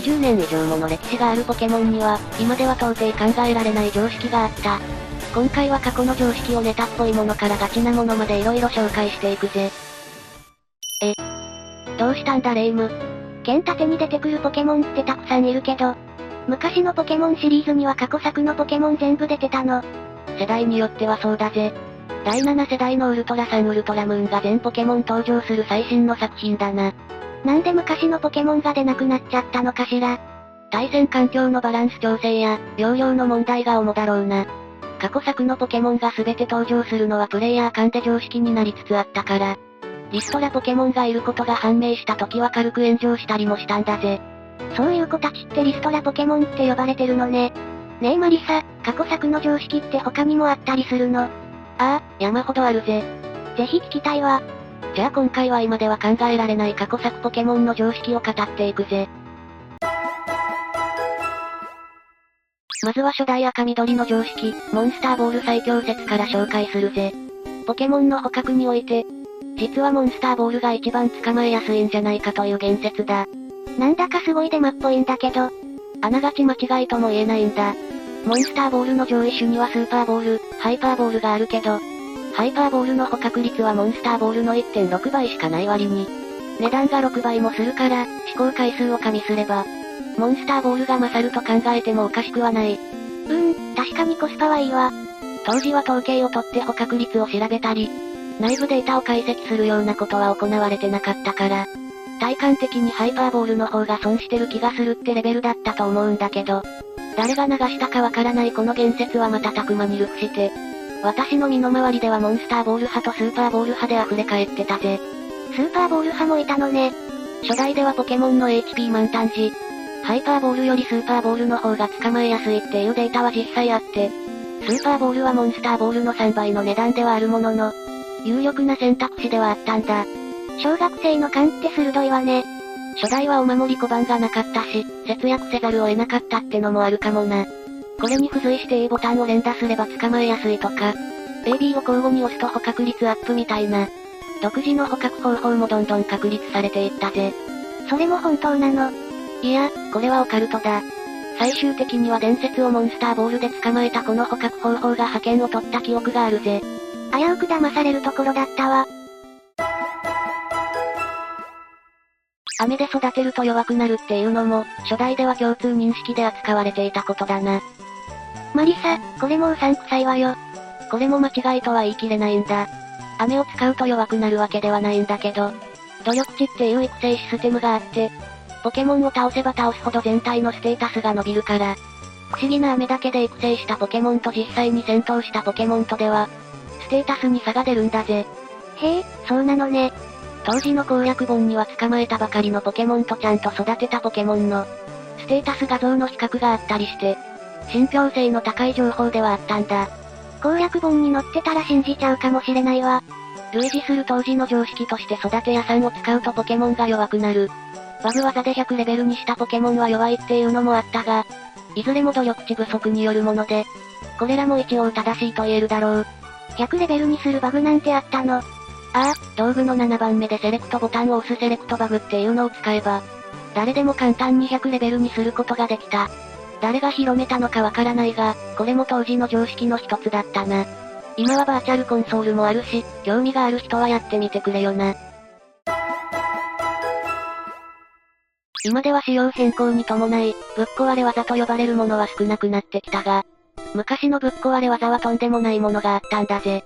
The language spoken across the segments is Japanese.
20年以上もの歴史があるポケモンには、今では到底考えられない常識があった。今回は過去の常識をネタっぽいものからガチなものまで色々紹介していくぜ。どうしたんだレイム。剣盾に出てくるポケモンってたくさんいるけど、昔のポケモンシリーズには過去作のポケモン全部出てたの。世代によってはそうだぜ。第7世代のウルトラサンウルトラムーンが全ポケモン登場する最新の作品だな。なんで昔のポケモンが出なくなっちゃったのかしら。対戦環境のバランス調整や、容量の問題が主だろうな。過去作のポケモンが全て登場するのはプレイヤー間で常識になりつつあったから。リストラポケモンがいることが判明した時は軽く炎上したりもしたんだぜ。そういう子たちってリストラポケモンって呼ばれてるのね。ねえマリサ、過去作の常識って他にもあったりするの？ああ、山ほどあるぜ。ぜひ聞きたいわ。じゃあ今回は今では考えられない過去作ポケモンの常識を語っていくぜ。まずは初代赤緑の常識、モンスターボール最強説から紹介するぜ。ポケモンの捕獲において、実はモンスターボールが一番捕まえやすいんじゃないかという言説だ。なんだかすごいデマっぽいんだけど。あながち間違いとも言えないんだ。モンスターボールの上位種にはスーパーボール、ハイパーボールがあるけど、ハイパーボールの捕獲率はモンスターボールの 1.6 倍しかない割に、値段が6倍もするから、試行回数を加味すれば、モンスターボールが勝ると考えてもおかしくはない。確かにコスパはいいわ。当時は統計を取って捕獲率を調べたり、内部データを解析するようなことは行われてなかったから、体感的にハイパーボールの方が損してる気がするってレベルだったと思うんだけど、誰が流したかわからないこの言説は瞬く間にルフして、私の身の回りではモンスターボール派とスーパーボール派で溢れ返ってたぜ。スーパーボール派もいたのね。初代ではポケモンの HP 満タン時、ハイパーボールよりスーパーボールの方が捕まえやすいっていうデータは実際あって、スーパーボールはモンスターボールの3倍の値段ではあるものの、有力な選択肢ではあったんだ。小学生の勘って鋭いわね。初代はお守り小判がなかったし、節約せざるを得なかったってのもあるかもな。これに付随して A ボタンを連打すれば捕まえやすいとか、AB を交互に押すと捕獲率アップみたいな、独自の捕獲方法もどんどん確立されていったぜ。それも本当なの？いや、これはオカルトだ。最終的には伝説をモンスターボールで捕まえたこの捕獲方法が覇権を取った記憶があるぜ。危うく騙されるところだったわ。雨で育てると弱くなるっていうのも、初代では共通認識で扱われていたことだな。マリサ、これもうさんくさいわよ。これも間違いとは言い切れないんだ。雨を使うと弱くなるわけではないんだけど、努力値っていう育成システムがあって、ポケモンを倒せば倒すほど全体のステータスが伸びるから、不思議な雨だけで育成したポケモンと実際に戦闘したポケモンとでは、ステータスに差が出るんだぜ。へえ、そうなのね。当時の攻略本には捕まえたばかりのポケモンとちゃんと育てたポケモンの、ステータス画像の比較があったりして、信憑性の高い情報ではあったんだ。攻略本に載ってたら信じちゃうかもしれないわ。類似する当時の常識として育て屋さんを使うとポケモンが弱くなる。バグ技で100レベルにしたポケモンは弱いっていうのもあったが、いずれも努力値不足によるもので、これらも一応正しいと言えるだろう。100レベルにするバグなんてあったの？ああ、道具の7番目でセレクトボタンを押すセレクトバグっていうのを使えば、誰でも簡単に100レベルにすることができた。誰が広めたのかわからないが、これも当時の常識の一つだったな。今はバーチャルコンソールもあるし、興味がある人はやってみてくれよな。今では仕様変更に伴い、ぶっ壊れ技と呼ばれるものは少なくなってきたが、昔のぶっ壊れ技はとんでもないものがあったんだぜ。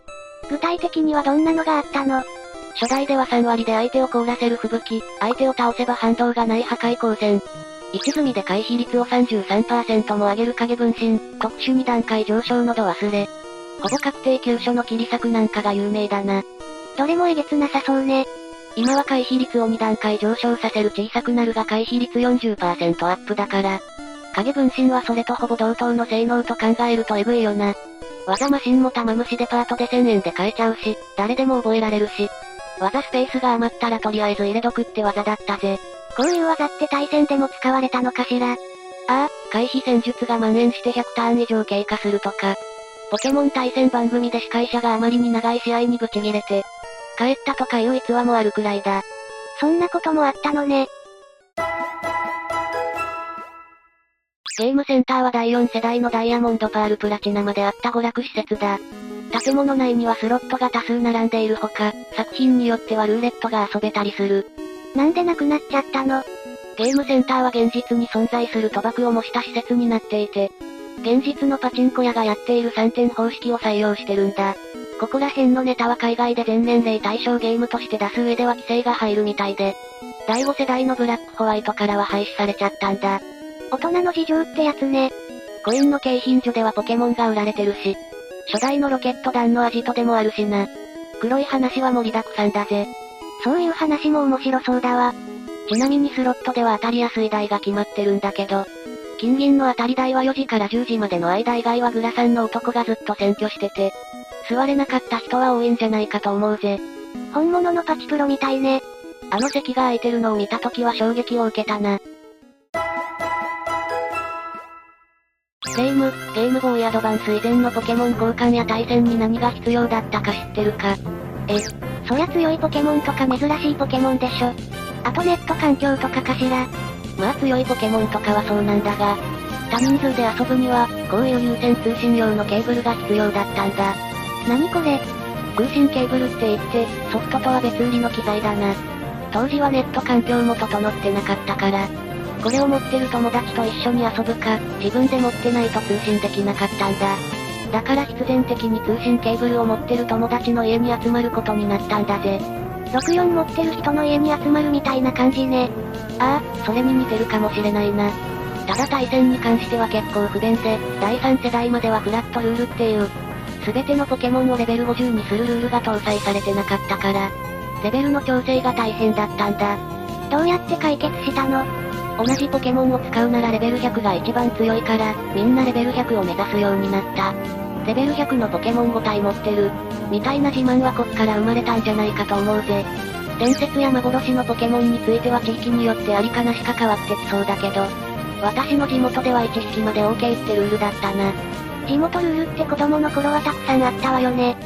具体的にはどんなのがあったの？初代では3割で相手を凍らせる吹雪、相手を倒せば反動がない破壊光線。1積みで回避率を 33% も上げる影分身、特殊2段階上昇の度忘れ。ほぼ確定急所の切り裂くなんかが有名だな。どれもえげつなさそうね。今は回避率を2段階上昇させる小さくなるが回避率 40% アップだから。影分身はそれとほぼ同等の性能と考えるとエグいよな。技マシンも玉虫デパートで1000円で買えちゃうし、誰でも覚えられるし。技スペースが余ったらとりあえず入れとくって技だったぜ。こういう技って対戦でも使われたのかしら？ああ、回避戦術が蔓延して100ターン以上経過するとか。ポケモン対戦番組で司会者があまりに長い試合にブチギレて、帰ったとかいう逸話もあるくらいだ。そんなこともあったのね。ゲームセンターは第4世代のダイヤモンドパールプラチナまであった娯楽施設だ。建物内にはスロットが多数並んでいるほか、作品によってはルーレットが遊べたりする。なんでなくなっちゃったの？ゲームセンターは現実に存在する賭博を模した施設になっていて、現実のパチンコ屋がやっている3点方式を採用してるんだ。ここら辺のネタは海外で全年齢対象ゲームとして出す上では規制が入るみたいで、第5世代のブラックホワイトからは廃止されちゃったんだ。大人の事情ってやつね。コインの景品所ではポケモンが売られてるし、初代のロケット弾のアジトでもあるしな。黒い話は盛りだくさんだぜ。そういう話も面白そうだわ。ちなみにスロットでは当たりやすい台が決まってるんだけど、金銀の当たり台は4時から10時までの間以外はグラさんの男がずっと占拠してて、座れなかった人は多いんじゃないかと思うぜ。本物のパチプロみたいね。あの席が空いてるのを見た時は衝撃を受けたな。ゲームボーイアドバンス以前のポケモン交換や対戦に何が必要だったか知ってるか？そりゃ強いポケモンとか珍しいポケモンでしょ。あとネット環境とかかしら。まあ強いポケモンとかはそうなんだが、多人数で遊ぶには、こういう有線通信用のケーブルが必要だったんだ。何これ？通信ケーブルって言って、ソフトとは別売りの機材だな。当時はネット環境も整ってなかったから、これを持ってる友達と一緒に遊ぶか、自分で持ってないと通信できなかったんだ。だから必然的に通信ケーブルを持ってる友達の家に集まることになったんだぜ。64持ってる人の家に集まるみたいな感じね。ああ、それに似てるかもしれないな。ただ対戦に関しては結構不便で、第3世代まではフラットルールっていう、すべてのポケモンをレベル50にするルールが搭載されてなかったから、レベルの調整が大変だったんだ。どうやって解決したの？同じポケモンを使うならレベル100が一番強いから、みんなレベル100を目指すようになった。レベル100のポケモン5体持ってる、みたいな自慢はこっから生まれたんじゃないかと思うぜ。伝説や幻のポケモンについては地域によってありかなしか変わってきそうだけど、私の地元では1匹まで OK ってルールだったな。地元ルールって子供の頃はたくさんあったわよね。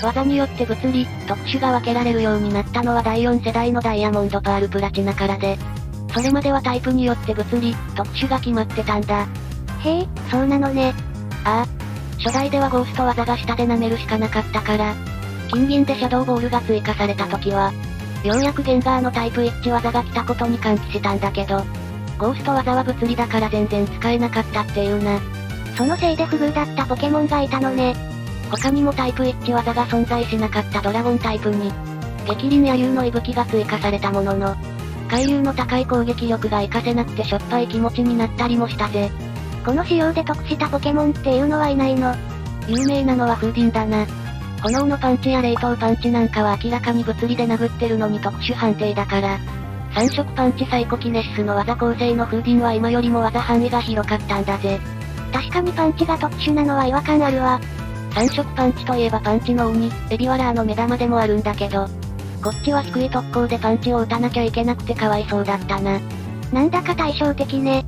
技によって物理、特殊が分けられるようになったのは第4世代のダイヤモンドパールプラチナからで、それまではタイプによって物理、特殊が決まってたんだ。へえ、そうなのね。ああ。初代ではゴースト技が下で舐めるしかなかったから、金銀でシャドウボールが追加された時は、ようやくゲンガーのタイプ一致技が来たことに歓喜したんだけど、ゴースト技は物理だから全然使えなかったっていうな。そのせいで不遇だったポケモンがいたのね。他にもタイプ一致技が存在しなかったドラゴンタイプに、激鱗や竜の息吹が追加されたものの、海竜の高い攻撃力が活かせなくてしょっぱい気持ちになったりもしたぜ。この仕様で得したポケモンっていうのはいないの？有名なのはフーディンだな。炎のパンチや冷凍パンチなんかは明らかに物理で殴ってるのに特殊判定だから。3色パンチサイコキネシスの技構成のフーディンは今よりも技範囲が広かったんだぜ。確かにパンチが特殊なのは違和感あるわ。3色パンチといえばパンチの鬼、エビワラーの目玉でもあるんだけど、こっちは低い特攻でパンチを打たなきゃいけなくてかわいそうだったな。なんだか対照的ね。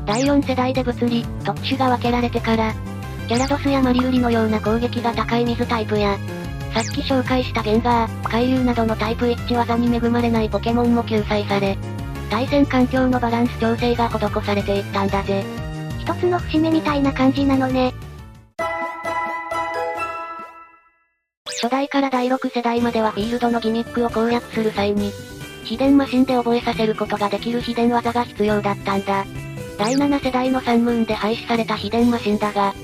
第4世代で物理、特殊が分けられてから、キャラドスやマリウリのような攻撃が高い水タイプや、さっき紹介したゲンガー、海竜などのタイプ一致技に恵まれないポケモンも救済され、対戦環境のバランス調整が施されていったんだぜ。一つの節目みたいな感じなのね。初代から第6世代まではフィールドのギミックを攻略する際に、秘伝マシンで覚えさせることができる秘伝技が必要だったんだ。第7世代のサンムーンで廃止された秘伝マシンだが、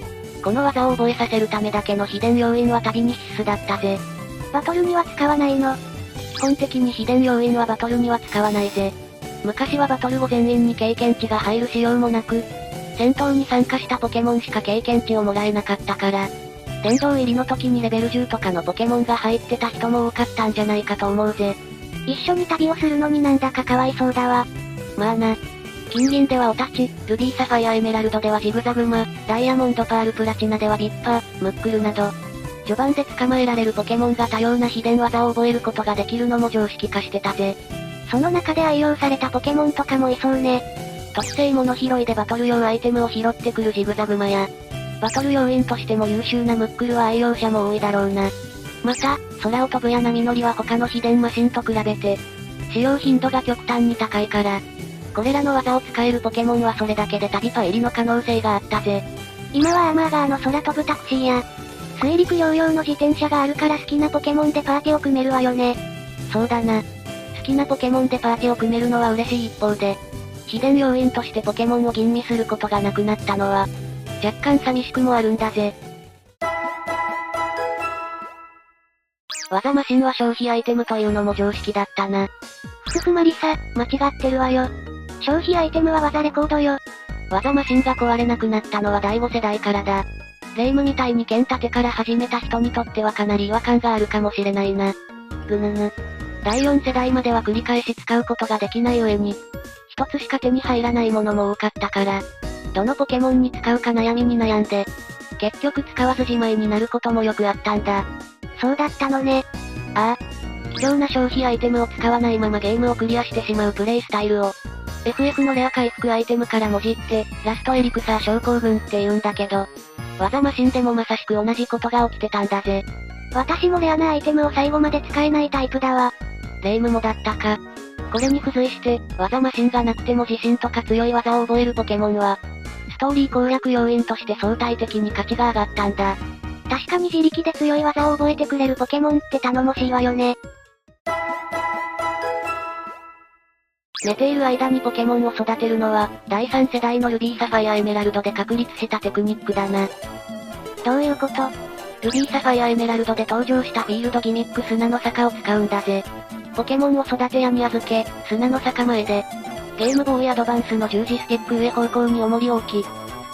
この技を覚えさせるためだけの秘伝要因は旅に必須だったぜ。バトルには使わないの？基本的に秘伝要因はバトルには使わないぜ。昔はバトル後全員に経験値が入る仕様もなく、戦闘に参加したポケモンしか経験値をもらえなかったから、殿堂入りの時にレベル10とかのポケモンが入ってた人も多かったんじゃないかと思うぜ。一緒に旅をするのになんだかかわいそうだわ。まあな。金銀ではオタチ、ルビーサファイアエメラルドではジグザグマ、ダイヤモンドパールプラチナではビッパー、ムックルなど、序盤で捕まえられるポケモンが多様な秘伝技を覚えることができるのも常識化してたぜ。その中で愛用されたポケモンとかもいそうね。特性物拾いでバトル用アイテムを拾ってくるジグザグマや、バトル要員としても優秀なムックルは愛用者も多いだろうな。また、空を飛ぶや波乗りは他の秘伝マシンと比べて、使用頻度が極端に高いから、これらの技を使えるポケモンはそれだけで旅パ入りの可能性があったぜ。今はアーマーガーの空飛ぶタクシーや、水陸両用の自転車があるから好きなポケモンでパーティーを組めるわよね。そうだな。好きなポケモンでパーティーを組めるのは嬉しい一方で、秘伝要因としてポケモンを吟味することがなくなったのは、若干寂しくもあるんだぜ。技マシンは消費アイテムというのも常識だったな。ふふマリサ、間違ってるわよ。消費アイテムは技レコードよ。技マシンが壊れなくなったのは第5世代からだ。レイムみたいに剣立てから始めた人にとってはかなり違和感があるかもしれないな。ぐぬぬ。第4世代までは繰り返し使うことができない上に、一つしか手に入らないものも多かったから、どのポケモンに使うか悩みに悩んで、結局使わずじまいになることもよくあったんだ。そうだったのね。ああ。貴重な消費アイテムを使わないままゲームをクリアしてしまうプレイスタイルを、FF のレア回復アイテムからもじって、ラストエリクサー症候群って言うんだけど、技マシンでもまさしく同じことが起きてたんだぜ。私もレアなアイテムを最後まで使えないタイプだわ。レイムもだったか。これに付随して、技マシンがなくても自信とか強い技を覚えるポケモンは、ストーリー攻略要因として相対的に価値が上がったんだ。確かに自力で強い技を覚えてくれるポケモンって頼もしいわよね。寝ている間にポケモンを育てるのは、第3世代のルビーサファイアエメラルドで確立したテクニックだな。どういうこと？ルビーサファイアエメラルドで登場したフィールドギミック砂の坂を使うんだぜ。ポケモンを育て屋に預け、砂の坂前で、ゲームボーイアドバンスの十字スティック上方向に重りを置き、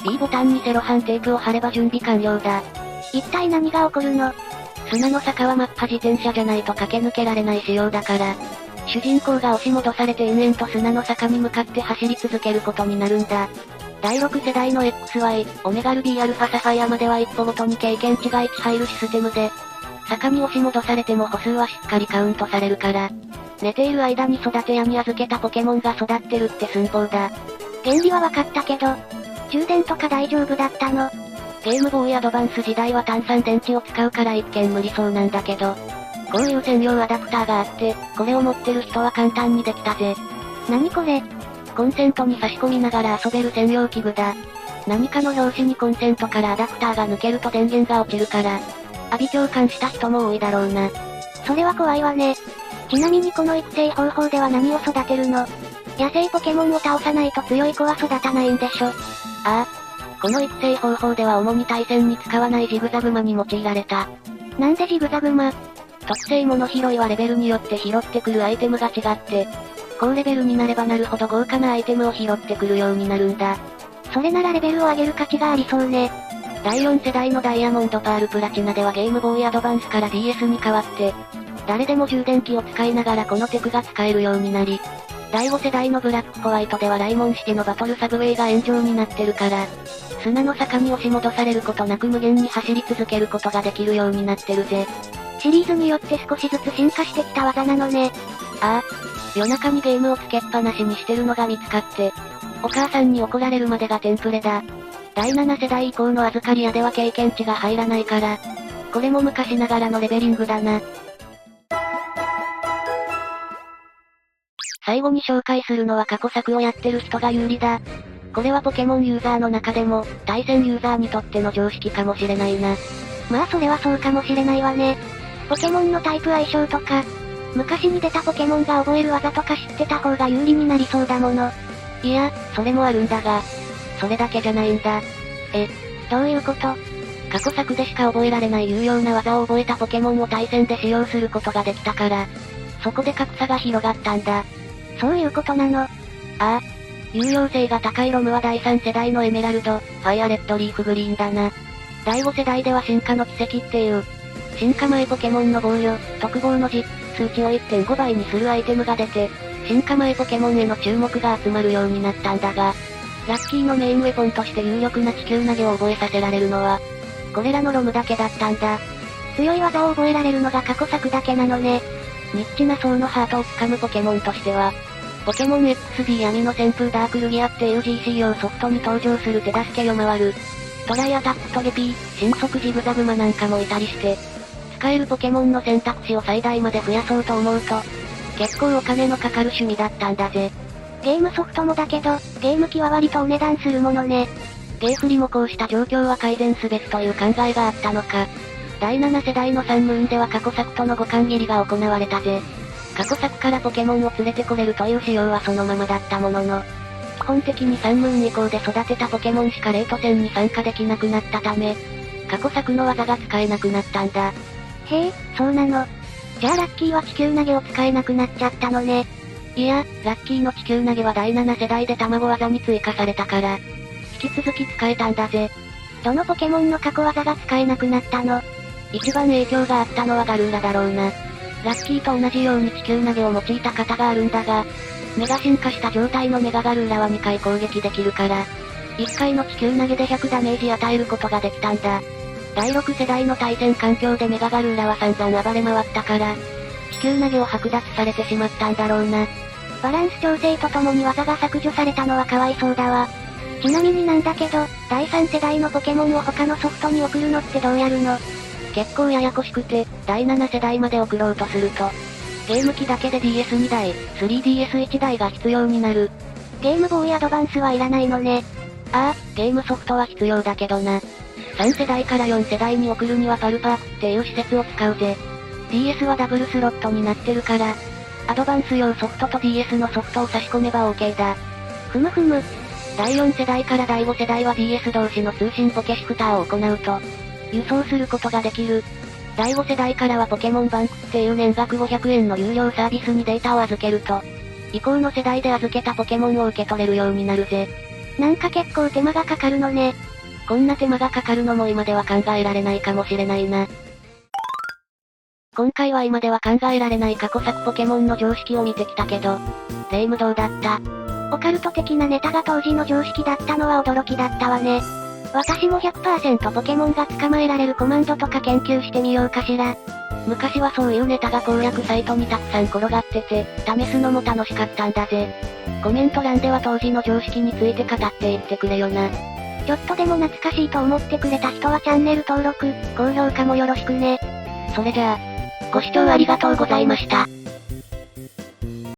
B ボタンにセロハンテープを貼れば準備完了だ。一体何が起こるの？砂の坂はマッハ自転車じゃないと駆け抜けられない仕様だから、主人公が押し戻されて延々と砂の坂に向かって走り続けることになるんだ。第6世代の XY、オメガルビーアルファサファイアまでは一歩ごとに経験値が1入るシステムで、坂に押し戻されても歩数はしっかりカウントされるから、寝ている間に育て屋に預けたポケモンが育ってるって寸法だ。原理は分かったけど、充電とか大丈夫だったの？ゲームボーイアドバンス時代は単3電池を使うから一見無理そうなんだけど、こういう専用アダプターがあって、これを持ってる人は簡単にできたぜ。何これ？コンセントに差し込みながら遊べる専用器具だ。何かの拍子にコンセントからアダプターが抜けると電源が落ちるから、阿鼻共感した人も多いだろうな。それは怖いわね。ちなみにこの育成方法では何を育てるの？野生ポケモンを倒さないと強い子は育たないんでしょ？ああ。この育成方法では主に対戦に使わないジグザグマに用いられた。なんでジグザグマ？特性物拾いはレベルによって拾ってくるアイテムが違って、高レベルになればなるほど豪華なアイテムを拾ってくるようになるんだ。それならレベルを上げる価値がありそうね。第4世代のダイヤモンドパールプラチナではゲームボーイアドバンスから DS に変わって、誰でも充電器を使いながらこのテクが使えるようになり、第5世代のブラックホワイトではライモン式のバトルサブウェイが炎上になってるから、砂の坂に押し戻されることなく無限に走り続けることができるようになってるぜ。シリーズによって少しずつ進化してきた技なのね。ああ。夜中にゲームをつけっぱなしにしてるのが見つかって、お母さんに怒られるまでがテンプレだ。第7世代以降の預かり屋では経験値が入らないから、これも昔ながらのレベリングだな。最後に紹介するのは過去作をやってる人が有利だ。これはポケモンユーザーの中でも、対戦ユーザーにとっての常識かもしれないな。まあそれはそうかもしれないわね。ポケモンのタイプ相性とか、昔に出たポケモンが覚える技とか知ってた方が有利になりそうだもの。いや、それもあるんだが、それだけじゃないんだ。どういうこと？過去作でしか覚えられない有用な技を覚えたポケモンを対戦で使用することができたから、そこで格差が広がったんだ。そういうことなの？ああ。有用性が高いロムは第3世代のエメラルド、ファイアレッドリーフグリーンだな。第5世代では進化の奇跡っていう、進化前ポケモンの防御、特防の実数値を 1.5 倍にするアイテムが出て、進化前ポケモンへの注目が集まるようになったんだが、ラッキーのメインウェポンとして有力な地球投げを覚えさせられるのは、これらのロムだけだったんだ。強い技を覚えられるのが過去作だけなのね。ニッチな層のハートをつかむポケモンとしては、ポケモン XD 闇の旋風ダークルギアっていう GC 用ソフトに登場する手助け夜回る。トライアタックトゲピー、新速ジグザグマなんかもいたりして、使えるポケモンの選択肢を最大まで増やそうと思うと、結構お金のかかる趣味だったんだぜ。ゲームソフトもだけど、ゲーム機は割とお値段するものね。ゲーフリもこうした状況は改善すべきという考えがあったのか。第7世代のサンムーンでは過去作との互換切りが行われたぜ。過去作からポケモンを連れてこれるという仕様はそのままだったものの、基本的にサンムーン以降で育てたポケモンしかレート戦に参加できなくなったため、過去作の技が使えなくなったんだ。へえ、そうなの。じゃあラッキーは地球投げを使えなくなっちゃったのね。いや、ラッキーの地球投げは第7世代で卵技に追加されたから、引き続き使えたんだぜ。どのポケモンの過去技が使えなくなったの？一番影響があったのはガルーラだろうな。ラッキーと同じように地球投げを用いた型があるんだが、メガ進化した状態のメガガルーラは2回攻撃できるから、1回の地球投げで100ダメージ与えることができたんだ。第6世代の対戦環境でメガガルーラは散々暴れ回ったから、地球投げを剥奪されてしまったんだろうな。バランス調整とともに技が削除されたのはかわいそうだわ。ちなみになんだけど、第3世代のポケモンを他のソフトに送るのってどうやるの？結構ややこしくて、第7世代まで送ろうとすると、ゲーム機だけで DS2 台、3DS1 台が必要になる。ゲームボーイアドバンスはいらないのね。ああ、ゲームソフトは必要だけどな。3世代から4世代に送るにはパルパークっていう施設を使うぜ。DS はダブルスロットになってるから、アドバンス用ソフトと DS のソフトを差し込めば OK だ。ふむふむ。第4世代から第5世代は DS 同士の通信ポケシフターを行うと、輸送することができる。第5世代からはポケモンバンクっていう年額500円の有料サービスにデータを預けると、以降の世代で預けたポケモンを受け取れるようになるぜ。なんか結構手間がかかるのね。こんな手間がかかるのも今では考えられないかもしれないな。今回は今では考えられない過去作ポケモンの常識を見てきたけど、レイムどうだった？オカルト的なネタが当時の常識だったのは驚きだったわね。私も 100% ポケモンが捕まえられるコマンドとか研究してみようかしら。昔はそういうネタが攻略サイトにたくさん転がってて、試すのも楽しかったんだぜ。コメント欄では当時の常識について語っていってくれよな。ちょっとでも懐かしいと思ってくれた人はチャンネル登録、高評価もよろしくね。それじゃあ、ご視聴ありがとうございました。